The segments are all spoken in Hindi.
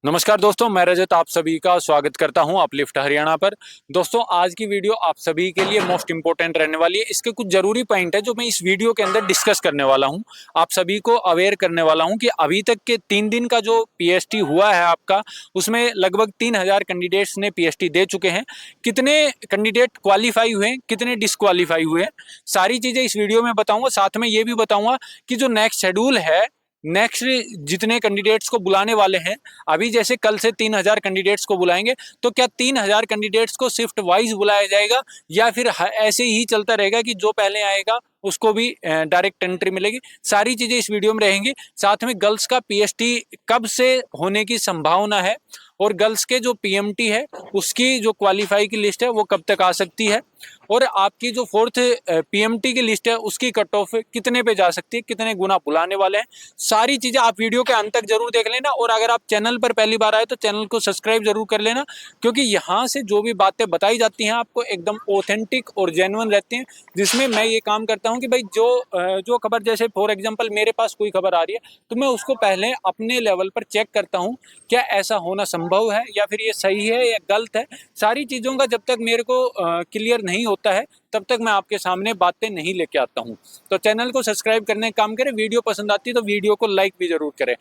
नमस्कार दोस्तों, मैं रजत आप सभी का स्वागत करता हूं अपलिफ्ट हरियाणा पर। दोस्तों, आज की वीडियो आप सभी के लिए मोस्ट इंपॉर्टेंट रहने वाली है। इसके कुछ जरूरी पॉइंट है जो मैं इस वीडियो के अंदर डिस्कस करने वाला हूं। आप सभी को अवेयर करने वाला हूं कि अभी तक के 3 दिन का जो पीएसटी हुआ है आपका, उसमें लगभग 3000 कैंडिडेट्स ने पीएसटी दे चुके हैं। कितने कैंडिडेट क्वालिफाई हुए हैं, कितने डिसक्वालीफाई हुए हैं, सारी चीजें इस वीडियो में बताऊंगा। साथ में ये भी बताऊंगा कि जो नेक्स्ट शेड्यूल है, नेक्स्ट जितने कैंडिडेट्स को बुलाने वाले हैं, अभी जैसे कल से 3000 कैंडिडेट्स को बुलाएंगे, तो क्या 3000 कैंडिडेट्स को शिफ्ट वाइज बुलाया जाएगा या फिर ऐसे ही चलता रहेगा कि जो पहले आएगा उसको भी डायरेक्ट एंट्री मिलेगी। सारी चीजें इस वीडियो में रहेंगी। साथ में गर्ल्स का पीएसटी कब से होने की संभावना है और गर्ल्स के जो पीएमटी है उसकी जो क्वालिफाई की लिस्ट है वो कब तक आ सकती है, और आपकी जो फोर्थ पीएमटी की लिस्ट है उसकी कट ऑफ कितने पे जा सकती है, कितने गुना बुलाने वाले हैं। सारी चीजें आप वीडियो के अंत तक जरूर देख लेना, और अगर आप चैनल पर पहली बार आए तो चैनल को सब्सक्राइब जरूर कर लेना, क्योंकि यहाँ से जो भी बातें बताई जाती हैं आपको एकदम ऑथेंटिक और जेन्युइन रहती हैं। जिसमें मैं ये काम करता हूँ कि भाई जो खबर, जैसे फॉर एग्जांपल मेरे पास कोई खबर आ रही है तो मैं उसको पहले अपने लेवल पर चेक करता हूँ, क्या ऐसा होना संभव है या फिर ये सही है या गलत है। सारी चीज़ों का जब तक मेरे को क्लियर नहीं होता है तब तक मैं आपके सामने बातें नहीं लेके आता हूँ। तो चैनल को सब्सक्राइब करने का काम करें, वीडियो पसंद आती है तो वीडियो को लाइक भी जरूर करें।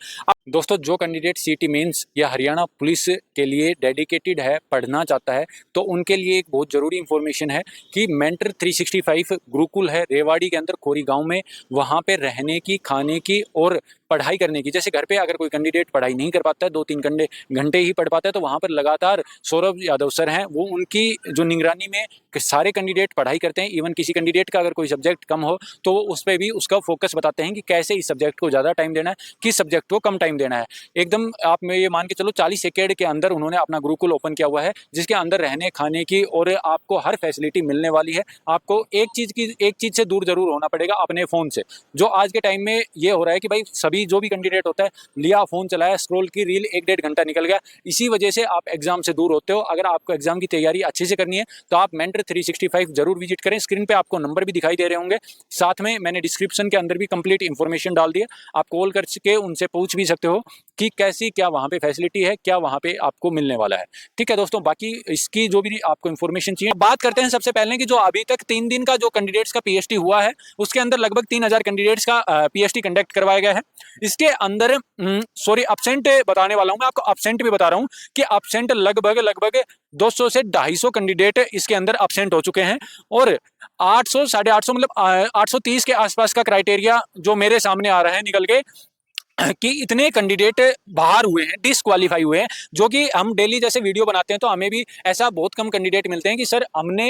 दोस्तों, जो कैंडिडेट सीटी मेंस या हरियाणा पुलिस के लिए डेडिकेटेड है, पढ़ना चाहता है, तो उनके लिए एक बहुत ज़रूरी इन्फॉर्मेशन है कि मेंटर 365 गुरुकुल है रेवाड़ी के अंदर खोरी गांव में। वहाँ पे रहने की, खाने की और पढ़ाई करने की, जैसे घर पे अगर कोई कैंडिडेट पढ़ाई नहीं कर पाता है, 2-3 घंटे ही पढ़ पाता है, तो वहाँ पर लगातार सौरभ यादव सर हैं, वो उनकी जो निगरानी में सारे कैंडिडेट पढ़ाई करते हैं। इवन किसी कैंडिडेट का अगर कोई सब्जेक्ट कम हो तो वो उस पर भी उसका फोकस बताते हैं कि कैसे इस सब्जेक्ट को ज़्यादा टाइम देना है, किस सब्जेक्ट को कम टाइम देना है। एकदम आप में ये मान के चलो 40 एकड़ के अंदर उन्होंने अपना गुरुकुल ओपन किया हुआ है, जिसके अंदर रहने खाने की और आपको हर फैसिलिटी मिलने वाली है। आपको एक चीज़ से दूर जरूर होना पड़ेगा, अपने फ़ोन से। जो आज के टाइम में ये हो रहा है कि भाई सभी जो भी कैंडिडेट होता है, लिया फ़ोन चलाया, स्क्रॉल की रील, 1-1.5 घंटा निकल गया। इसी वजह से आप एग्जाम से दूर होते हो। अगर आपको एग्जाम की तैयारी अच्छे से करनी है तो आप मेंटर 365 जरूर विजिट करें। स्क्रीन पे आपको नंबर भी दिखाई दे रहे होंगे, साथ में मैंने डिस्क्रिप्शन के अंदर भी कंप्लीट इन्फॉर्मेशन डाल दी है। आप कॉल करके उनसे पूछ भी सकते हो कि कैसी क्या वहाँ पे फैसिलिटी है, क्या वहाँ पे आपको मिलने वाला है। ठीक है दोस्तों, बाकी इसकी जो भी आपको इन्फॉर्मेशन चाहिए, बात करते हैं सबसे पहले कि जो अभी तक 3 दिन का जो कैंडिडेट्स का पीएचडी हुआ है उसके अंदर लगभग 3000 कैंडिडेट्स का पीएचडी कंडक्ट करवाया गया है। इसके अंदर सॉरी, एब्सेंट बताने वाला हूँ मैं आपको, एब्सेंट भी बता रहा हूँ कि एब्सेंट लगभग 200 से 250 कैंडिडेट इसके अंदर एब्सेंट हो चुके हैं, और 800 850 मतलब 830 के आसपास का क्राइटेरिया जो मेरे सामने आ रहा है निकल के कि इतने कैंडिडेट बाहर हुए हैं, डिसक्वालीफाई हुए हैं। जो कि हम डेली जैसे वीडियो बनाते हैं तो हमें भी ऐसा बहुत कम कैंडिडेट मिलते हैं कि सर हमने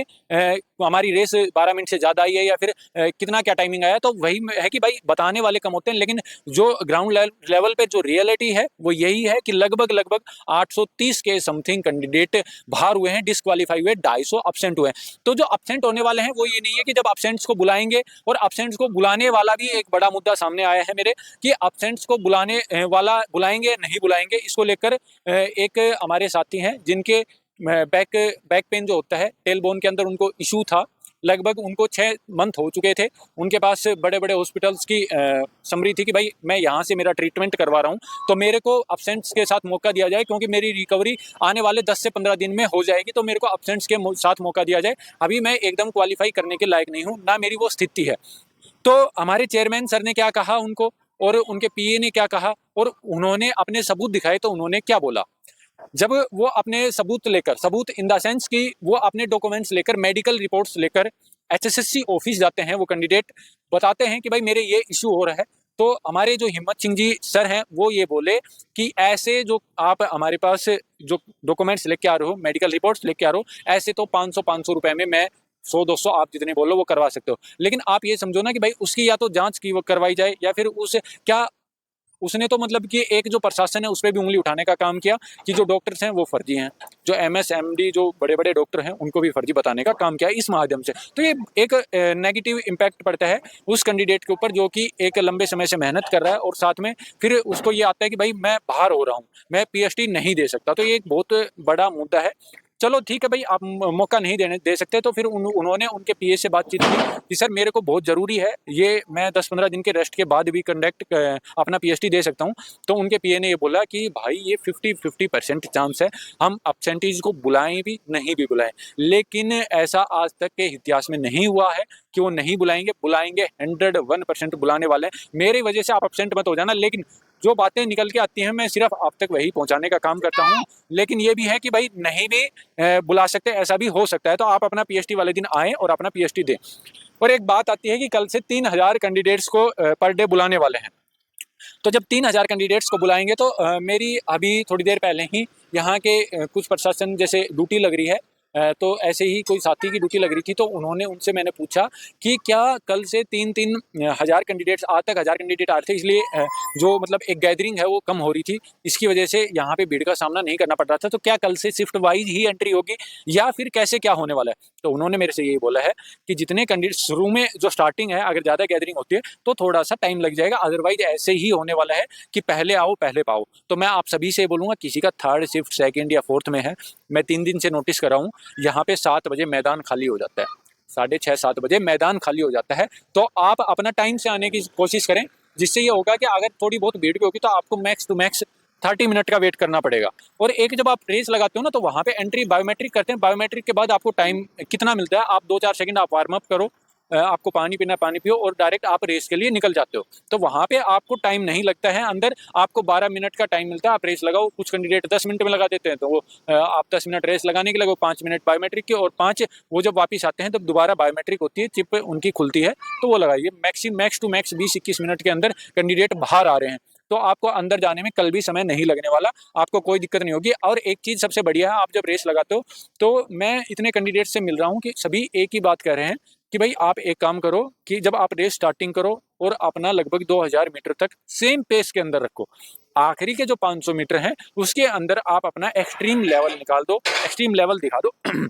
हमारी रेस 12 मिनट से ज़्यादा आई है या फिर कितना क्या टाइमिंग आया। तो वही है कि भाई बताने वाले कम होते हैं, लेकिन जो ग्राउंड लेवल पे जो रियलिटी है वो यही है कि लगभग 830 के समथिंग कैंडिडेट बाहर हुए हैं, डिसक्वालीफाई हुए, 250 अपसेंट हुए हैं। तो जो अपसेंट होने वाले हैं वो ये नहीं है कि जब अपसेंट्स को बुलाएंगे, और अपसेंट्स को बुलाने वाला भी एक बड़ा मुद्दा सामने आया है मेरे, कि अपसेंट्स को बुलाने वाला बुलाएंगे नहीं बुलाएंगे, इसको लेकर एक हमारे साथी हैं जिनके बैक पेन जो होता है टेल बोन के अंदर उनको इशू था। लगभग उनको 6 मंथ हो चुके थे। उनके पास बड़े बड़े हॉस्पिटल्स की समरी थी कि भाई मैं यहाँ से मेरा ट्रीटमेंट करवा रहा हूँ, तो मेरे को अपसेंट्स के साथ मौका दिया जाए, क्योंकि मेरी रिकवरी आने वाले 10 से 15 दिन में हो जाएगी, तो मेरे को अपसेंट्स के साथ मौका दिया जाए। अभी मैं एकदम क्वालिफाई करने के लायक नहीं हूँ, ना मेरी वो स्थिति है। तो हमारे चेयरमैन सर ने क्या कहा उनको, और उनके पीए ने क्या कहा, और उन्होंने अपने सबूत दिखाए तो उन्होंने क्या बोला। जब वो अपने सबूत लेकर, सबूत इन द सेंस कि वो अपने डॉक्यूमेंट्स लेकर, मेडिकल रिपोर्ट्स लेकर एचएसएससी ऑफिस जाते हैं, वो कैंडिडेट बताते हैं कि भाई मेरे ये इशू हो रहा है, तो हमारे जो हिम्मत सिंह जी सर हैं वो ये बोले कि ऐसे जो आप हमारे पास जो डॉक्यूमेंट्स लेके आ रहे हो, मेडिकल रिपोर्ट्स लेके आ रहे हो, ऐसे तो 500 रुपए में मैं 100-200 आप जितने बोलो वो करवा सकते हो। लेकिन आप ये समझो ना कि भाई उसकी या तो जांच की वो करवाई जाए, या फिर उस क्या उसने तो मतलब कि एक जो प्रशासन है उस पर भी उंगली उठाने का काम किया कि जो डॉक्टर्स हैं वो फर्जी हैं, जो एमएस एमडी जो बड़े बड़े डॉक्टर हैं उनको भी फर्जी बताने का काम किया इस माध्यम से। तो ये एक नेगेटिव इम्पैक्ट पड़ता है उस कैंडिडेट के ऊपर जो कि एक लंबे समय से मेहनत कर रहा है, और साथ में फिर उसको ये आता है कि भाई मैं बाहर हो रहा हूँ, मैं पीएचडी नहीं दे सकता। तो ये एक बहुत बड़ा मुद्दा है। चलो ठीक है भाई, आप मौका नहीं दे सकते, तो फिर उन्होंने उनके पीए से बातचीत की कि सर मेरे को बहुत ज़रूरी है, ये मैं 10-15 दिन के रेस्ट के बाद भी अपना पीएचडी दे सकता हूँ। तो उनके पीए ने ये बोला कि भाई ये 50-50% चांस है, हम अब्सेंटीज को बुलाएं भी नहीं भी बुलाएं, लेकिन ऐसा आज तक के इतिहास में नहीं हुआ है कि वो नहीं बुलाएंगे। बुलाएंगे, 101% बुलाने वाले हैं। मेरी वजह से आप अब्सेंट मत हो जाना, लेकिन जो बातें निकल के आती हैं मैं सिर्फ आप तक वही पहुंचाने का काम करता हूं। लेकिन ये भी है कि भाई नहीं भी बुला सकते, ऐसा भी हो सकता है। तो आप अपना पीएचडी वाले दिन आएँ और अपना पीएचडी दें। और एक बात आती है कि कल से 3000 कैंडिडेट्स को पर डे बुलाने वाले हैं। तो जब 3000 कैंडिडेट्स को बुलाएंगे तो मेरी अभी थोड़ी देर पहले ही यहाँ के कुछ प्रशासन जैसे ड्यूटी लग रही है, तो ऐसे ही कोई साथी की ड्यूटी लग रही थी, तो उन्होंने उनसे मैंने पूछा कि क्या कल से 3-3 हज़ार कैंडिडेट्स, आज तक 1000 कैंडिडेट आ रहे थे, इसलिए जो मतलब एक गैदरिंग है वो कम हो रही थी, इसकी वजह से यहाँ पे भीड़ का सामना नहीं करना पड़ रहा था, तो क्या कल से शिफ्ट वाइज ही एंट्री होगी या फिर कैसे क्या होने वाला है? तो उन्होंने मेरे से यही बोला है कि जितने कैंडिडेट शुरू में जो स्टार्टिंग है, अगर ज़्यादा गैदरिंग होती है तो थोड़ा सा टाइम लग जाएगा, अदरवाइज ऐसे ही होने वाला है कि पहले आओ पहले पाओ। तो मैं आप सभी से बोलूँगा, किसी का थर्ड शिफ्ट, सेकेंड या फोर्थ में है, मैं 3 दिन से नोटिस कर रहा हूँ, यहाँ पे 7 बजे मैदान खाली हो जाता है, 6:30-7 बजे मैदान खाली हो जाता है। तो आप अपना टाइम से आने की कोशिश करें, जिससे ये होगा कि अगर थोड़ी बहुत भीड़ भी होगी तो आपको मैक्स टू मैक्स 30 मिनट का वेट करना पड़ेगा। और एक जब आप रेस लगाते हो ना, तो वहाँ पे एंट्री बायोमेट्रिक करते हैं, बायोमेट्रिक के बाद आपको टाइम कितना मिलता है, आप 2-4 सेकंड आप वार्म अप करो, आपको पानी पीना पानी पियो और डायरेक्ट आप रेस के लिए निकल जाते हो। तो वहाँ पे आपको टाइम नहीं लगता है, अंदर आपको 12 मिनट का टाइम मिलता है, आप रेस लगाओ। कुछ कैंडिडेट 10 मिनट में लगा देते हैं, तो वो आप 10 मिनट रेस लगाने के लगो, 5 मिनट बायोमेट्रिक के, और 5 वो जब वापस आते हैं तब दोबारा बायोमेट्रिक होती है, चिप उनकी खुलती है, तो वो लगाइए। मैक्स टू मैक्स 20-21 मिनट के अंदर कैंडिडेट बाहर आ रहे हैं, तो आपको अंदर जाने में कल भी समय नहीं लगने वाला, आपको कोई दिक्कत नहीं होगी। और एक चीज़ सबसे बढ़िया है, आप जब रेस लगाते हो, तो मैं इतने कैंडिडेट से मिल रहा हूँ कि सभी एक ही बात कह रहे हैं कि भाई आप एक काम करो कि जब आप रेस स्टार्टिंग करो और अपना लगभग 2000 मीटर तक सेम पेस के अंदर रखो, आखिरी के जो 500 मीटर हैं उसके अंदर आप अपना एक्सट्रीम लेवल निकाल दो, एक्सट्रीम लेवल दिखा दो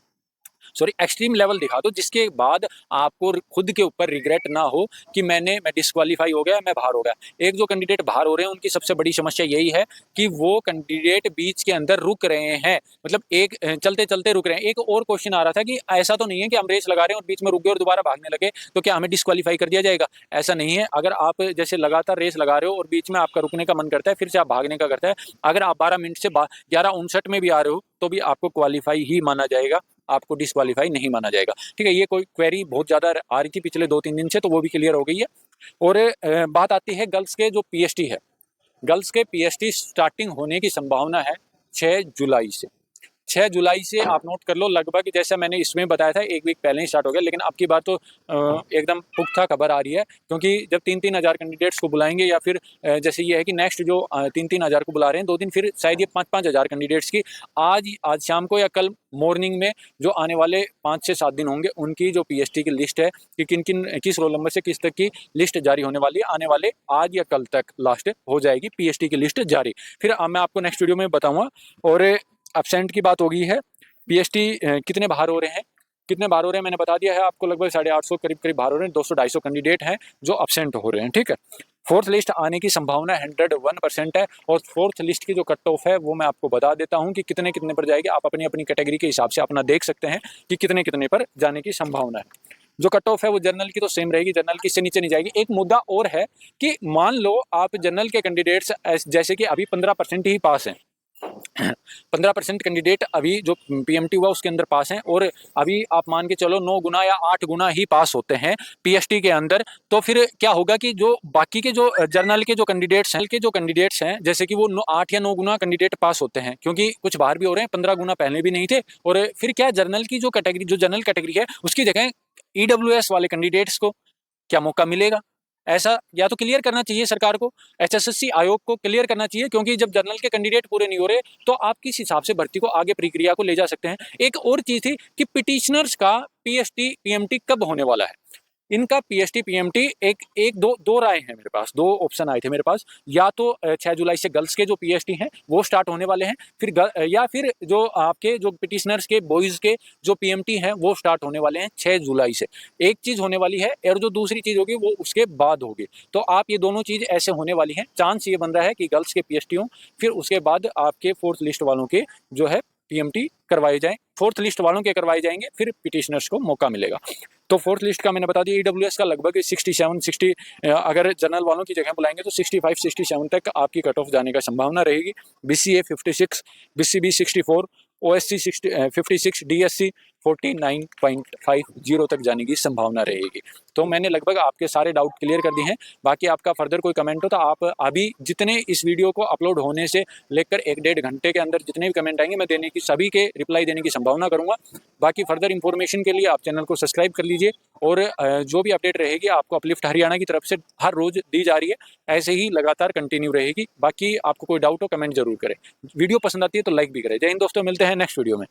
सॉरी एक्सट्रीम लेवल दिखा दो, जिसके बाद आपको खुद के ऊपर रिग्रेट ना हो कि मैं डिस्क्वालीफाई हो गया, मैं बाहर हो गया। एक जो कैंडिडेट बाहर हो रहे हैं उनकी सबसे बड़ी समस्या यही है कि वो कैंडिडेट बीच के अंदर रुक रहे हैं, मतलब एक चलते चलते रुक रहे हैं। एक और क्वेश्चन आ रहा था कि ऐसा तो नहीं है कि हम रेस लगा रहे हैं और बीच में रुक गए और दोबारा भागने लगे तो क्या हमें डिस्क्वालीफाई कर दिया जाएगा? ऐसा नहीं है। अगर आप जैसे लगातार रेस लगा रहे हो और बीच में आपका रुकने का मन करता है, फिर से आप भागने का करता है, अगर आप 12 मिनट से 11:59 में भी आ रहे हो तो भी आपको क्वालीफाई ही माना जाएगा, आपको डिस्क्वालीफाई नहीं माना जाएगा। ठीक है, ये कोई क्वेरी बहुत ज़्यादा आ रही थी पिछले 2-3 दिन से, तो वो भी क्लियर हो गई है। और बात आती है गर्ल्स के जो पीएचडी है, गर्ल्स के पीएचडी स्टार्टिंग होने की संभावना है 6 जुलाई से। 6 जुलाई से आप नोट कर लो, लगभग जैसा मैंने इसमें बताया था 1 वीक पहले ही स्टार्ट हो गया, लेकिन अब की बार तो एकदम पुख्ता खबर आ रही है, क्योंकि जब 3-3 हज़ार कैंडिडेट्स को बुलाएंगे, या फिर जैसे ये है कि नेक्स्ट जो 3-3 हज़ार को बुला रहे हैं 2 दिन, फिर शायद ये 5-5 हज़ार कैंडिडेट्स की आज शाम को या कल मॉर्निंग में जो आने वाले 5 से 7 दिन होंगे उनकी जो पीएचडी की लिस्ट है कि किन किन किस रोल नंबर से किस तक की लिस्ट जारी होने वाली है, आने वाले आज या कल तक लास्ट हो जाएगी पीएचडी की लिस्ट जारी। फिर मैं आपको नेक्स्ट वीडियो में बताऊंगा। और एब्सेंट की बात हो गई है, पीएचडी कितने बाहर हो रहे हैं, कितने बाहर हो रहे हैं मैंने बता दिया है आपको, लगभग 850 करीब बाहर हो रहे हैं, 200-250 कैंडिडेट हैं जो एब्सेंट हो रहे हैं। ठीक है, फोर्थ लिस्ट आने की संभावना 101% है, और फोर्थ लिस्ट की जो कट ऑफ है वो मैं आपको बता देता हूं कि कितने कितने पर जाएगी। आप अपनी अपनी कैटेगरी के हिसाब से अपना देख सकते हैं कि कितने कितने पर जाने की संभावना है। जो कट ऑफ है वो जनरल की तो सेम रहेगी, जनरल की से नीचे नहीं जाएगी। एक मुद्दा और है कि मान लो आप जनरल के कैंडिडेट्स जैसे कि अभी 15% ही पास हैं, 15% कैंडिडेट अभी जो पीएमटी हुआ उसके अंदर पास हैं, और अभी आप मान के चलो 9 गुना या 8 गुना ही पास होते हैं पीएचडी के अंदर, तो फिर क्या होगा कि जो बाकी के जो जर्नल के जो कैंडिडेट्स हैं जैसे कि वो 8 या 9 गुना कैंडिडेट पास होते हैं, क्योंकि कुछ बाहर भी हो रहे हैं, 15 गुना पहले भी नहीं थे। और फिर क्या जर्नल की जो कैटेगरी, जो जनरल कैटेगरी है उसकी जगह ईडब्ल्यूएस वाले कैंडिडेट्स को क्या मौका मिलेगा? ऐसा या तो क्लियर करना चाहिए सरकार को, एचएसएससी आयोग को क्लियर करना चाहिए, क्योंकि जब जनरल के कैंडिडेट पूरे नहीं हो रहे तो आप किस हिसाब से भर्ती को आगे प्रक्रिया को ले जा सकते हैं। एक और चीज थी कि पिटिशनर्स का पीएचडी पीएमटी कब होने वाला है। इनका पीएचडी पीएमटी एक दो राय है मेरे पास, 2 ऑप्शन आए थे मेरे पास, या तो 6 जुलाई से गर्ल्स के जो पीएचडी हैं वो स्टार्ट होने वाले हैं, या फिर जो आपके जो पिटिशनर्स के बॉयज के जो पीएमटी हैं वो स्टार्ट होने वाले हैं 6 जुलाई से। एक चीज होने वाली है, और जो दूसरी चीज होगी वो उसके बाद होगी। तो आप ये दोनों चीज ऐसे होने वाली हैं। चांस ये बन रहा है कि गर्ल्स के पीएचडी हों, फिर उसके बाद आपके फोर्थ लिस्ट वालों के जो है पीएमटी करवाए जाएं। फोर्थ लिस्ट वालों के करवाए जाएंगे, फिर पिटिशनर्स को मौका मिलेगा। तो फोर्थ लिस्ट का मैंने बता दिया, ईडब्ल्यूएस का लगभग 60 अगर जनरल वालों की जगह बुलाएंगे तो 65-67 तक आपकी कट ऑफ जाने का संभावना रहेगी। बीसीए 56, बीसीबी 64, ओएससी 56, डीएससी 49.50 तक जाने की संभावना रहेगी। तो मैंने लगभग आपके सारे डाउट क्लियर कर दिए हैं। बाकी आपका फर्दर कोई कमेंट हो तो आप अभी जितने इस वीडियो को अपलोड होने से लेकर 1-1.5 घंटे के अंदर जितने भी कमेंट आएंगे मैं देने की, सभी के रिप्लाई देने की संभावना करूंगा। बाकी फर्दर इंफॉर्मेशन के लिए आप चैनल को सब्सक्राइब कर लीजिए और जो भी अपडेट रहेगी आपको अपलिफ्ट हरियाणा की तरफ से हर रोज दी जा रही है, ऐसे ही लगातार कंटिन्यू रहेगी। बाकी आपको कोई डाउट हो कमेंट जरूर करें। वीडियो पसंद आती है तो लाइक भी करें। जय हिंद दोस्तों, मिलते हैं नेक्स्ट वीडियो में।